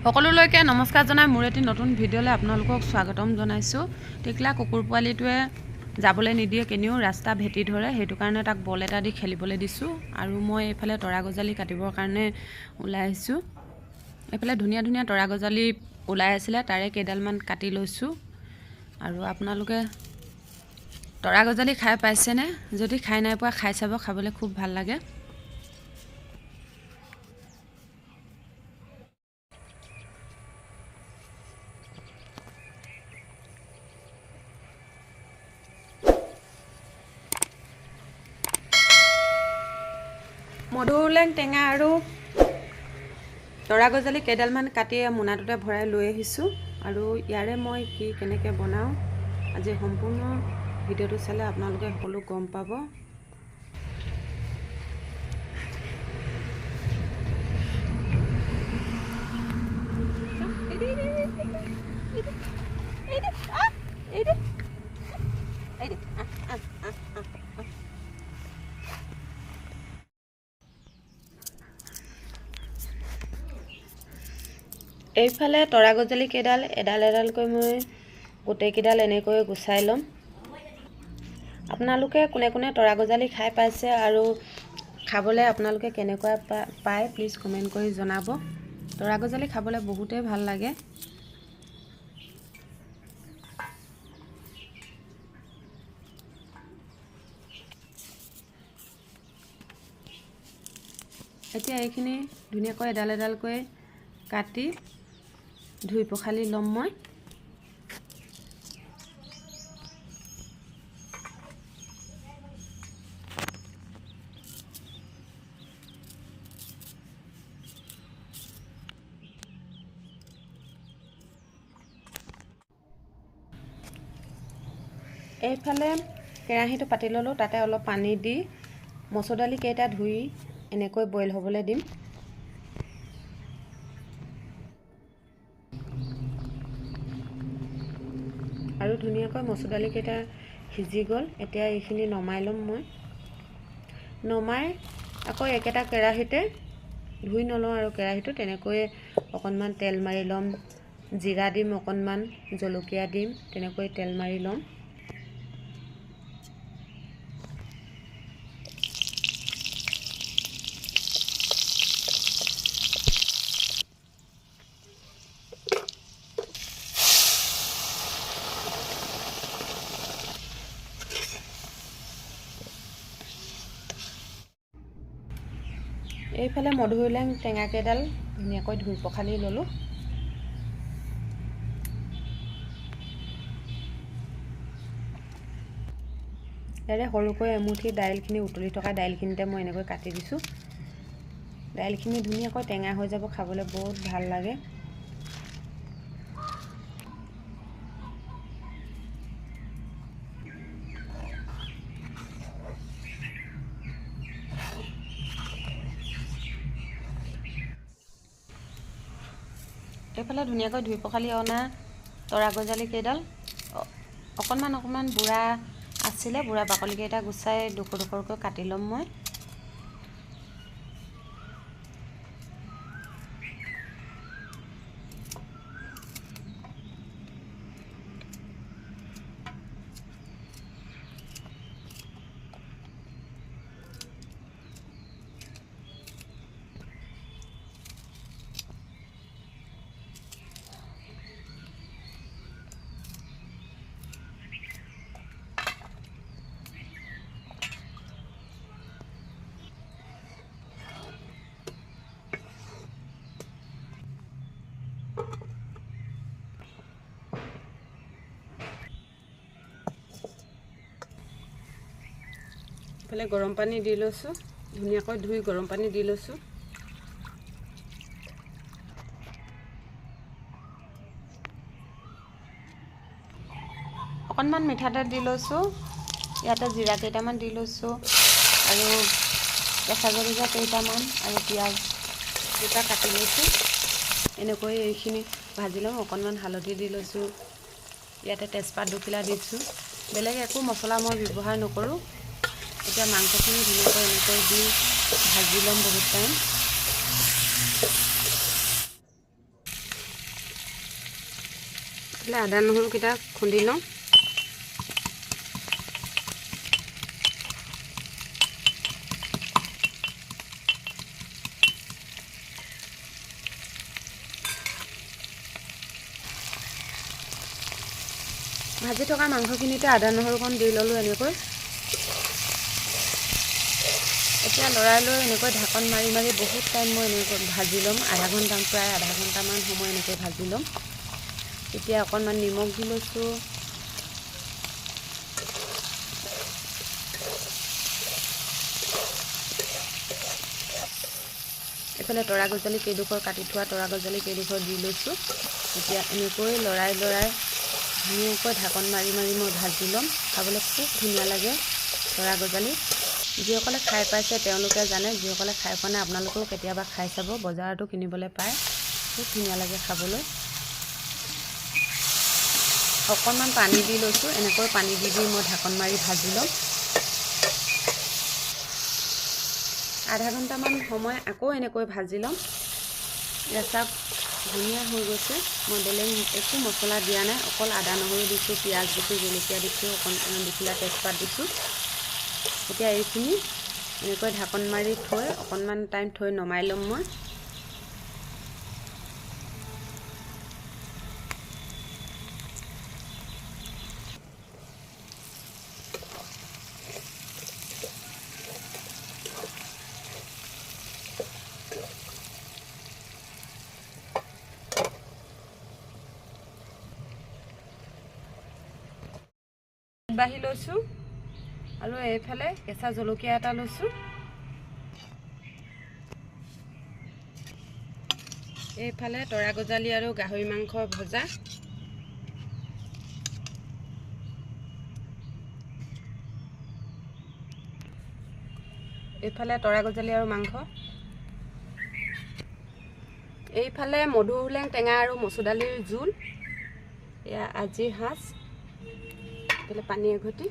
সকলোলৈকে নমস্কাৰ জনাই মোৰ এটি নতুন ভিডিঅ'লৈ আপোনালোকক স্বাগতম জনাইছোঁ। টিকলা কুকুৰ পোৱালিটোৱে যাবলৈ নিদিয়ে, কেনিও ৰাস্তা ভেটি ধৰে, সেইটো কাৰণে তাক বল এটা দি খেলিবলৈ দিছোঁ। আৰু মই এইফালে তৰা গজালি কাটিবৰ কাৰণে ওলাই আহিছোঁ। এইফালে ধুনীয়া ধুনীয়া তৰা গজালি ওলাই আছিলে, তাৰে কেইডালমান কাটি লৈছোঁ। আৰু আপোনালোকে তৰা গজালি খাই পাইছেনে? যদি খাই নাই পোৱা খাই চাব, খাবলৈ খুব ভাল লাগে। মধুলেং টেঙা আৰু তৰা গজালি কেইডালমান কাটি মোনাটোতে ভৰাই লৈ আহিছোঁ। আৰু ইয়াৰে মই কেনেকৈ বনাওঁ, আজি সম্পূৰ্ণ ভিডিঅ'টো চালে আপোনালোকে সকলো গম পাব। এইফালে তৰা গজালি কেইডাল এডাল এডালকৈ মই গোটেইকেইডাল এনেকৈ গুচাই ল'ম। আপোনালোকে কোনে কোনে তৰা গজালি খাই পাইছে আৰু খাবলৈ আপোনালোকে কেনেকুৱা পায় প্লিজ কমেণ্ট কৰি জনাব। তৰা গজালি খাবলৈ বহুতেই ভাল লাগে। এতিয়া এইখিনি ধুনীয়াকৈ এডাল এডালকৈ কাটি ধুই পখালি ল'ম মই। এইফালে কেৰাহীটো পাতি ল'লোঁ, তাতে অলপ পানী দি মচুৰ দালি কেইটা ধুই এনেকৈ বইল হ'বলৈ দিম। আৰু ধুনীয়াকৈ মচুৰ দালিকেইটা সিজি গ'ল। এতিয়া এইখিনি নমাই ল'ম মই। নমাই আকৌ একেটা কেৰাহীতে ধুই নলওঁ আৰু কেৰাহীটো তেনেকৈয়ে অকণমান তেল মাৰি ল'ম। জিৰা দিম, অকণমান জলকীয়া দিম, তেনেকৈ তেল মাৰি ল'ম। এইফালে মধুলেং টেঙা কেইডাল ধুনীয়াকৈ ধুই পখালি ল'লোঁ। ইয়াৰে সৰুকৈ এমুঠি দাইলখিনি উতলি থকা দাইলখিনিতে মই এনেকৈ কাটি দিছোঁ। দাইলখিনি ধুনীয়াকৈ টেঙা হৈ যাব, খাবলৈ বহুত ভাল লাগে। এইফালে ধুনীয়াকৈ ধুই পখালি অনা তৰা গজালি কেইডাল অকণমান বুঢ়া আছিলে, বুঢ়া বাকলিকেইটা গুচাই ডোখৰ ডোখৰকৈ কাটি ল'ম মই। এইফালে গৰম পানী দি লৈছোঁ, ধুনীয়াকৈ ধুই গৰম পানী দি লৈছোঁ। অকণমান মিঠাতেল দি লৈছোঁ, ইয়াতে জিৰা কেইটামান দি লৈছোঁ আৰু কেঁচা জলকীয়া কেইটামান আৰু পিঁয়াজ দুটা কাটি লৈছোঁ। এনেকৈ এইখিনি ভাজি লওঁ। অকণমান হালধি দি লৈছোঁ, ইয়াতে তেজপাত দুখিলা দিছোঁ। বেলেগ একো মছলা মই ব্যৱহাৰ নকৰোঁ। এতিয়া মাংসখিনি ধুনীয়াকৈ এনেকৈ দি ভাজি ল'ম বহুত টাইম। এইফালে আদা নহৰুকেইটা খুন্দি লওঁ। ভাজি থকা মাংসখিনিতে আদা নহৰুকণ দি ল'লোঁ এনেকৈ। এতিয়া লৰাই লৈ এনেকৈ ঢাকন মাৰি মাৰি বহুত টাইম মই এনেকৈ ভাজি ল'ম, প্ৰায় আধা ঘণ্টামান সময় এনেকৈ ভাজি ল'ম। এতিয়া অকণমান নিমখ দি লৈছোঁ। এইফালে তৰা গজালি কেইডোখৰ কাটি থোৱা তৰা গজালি কেইডোখৰ দি লৈছোঁ। এতিয়া এনেকৈ লৰাই ধুনীয়াকৈ ঢাকন মাৰি মাৰি মই ভাজি ল'ম। খাবলৈ খুব ধুনীয়া লাগে তৰা গজালি। যিসকলে খাই পাইছে তেওঁলোকে জানে, যিসকলে খাই পোৱা নাই আপোনালোকেও কেতিয়াবা খাই চাব। বজাৰতো কিনিবলৈ পায়, খুব ধুনীয়া লাগে খাবলৈ। অকণমান পানী দি লৈছোঁ। এনেকৈ পানী দি মই ঢাকন মাৰি ভাজি ল'ম। আধা ঘণ্টামান সময় আকৌ এনেকৈ ভাজি ল'ম। চাওক ধুনীয়া হৈ গৈছে। মই বেলেগ একো মছলা দিয়া নাই, অকল আদা নহৰু দিছোঁ, পিঁয়াজ দিছোঁ, জলকীয়া দিছোঁ, অকণমান দুখিলা তেজপাত দিছোঁ। এতিয়া এইখিনি এনেকৈ ঢাকন মাৰি থৈ অকণমান টাইম থৈ নমাই ল'ম মই। বাঢ়ি লৈছোঁ আৰু এইফালে কেঁচা জলকীয়া এটা লৈছোঁ। এইফালে তৰা গজালি আৰু গাহৰি মাংস ভজা। এইফালে তৰা গজালি আৰু মাংস। এইফালে মধুসোলেং টেঙা আৰু মচুৰ দালিৰ জোল। এয়া আজিৰ সাজ। এইফালে পানী এঘটি।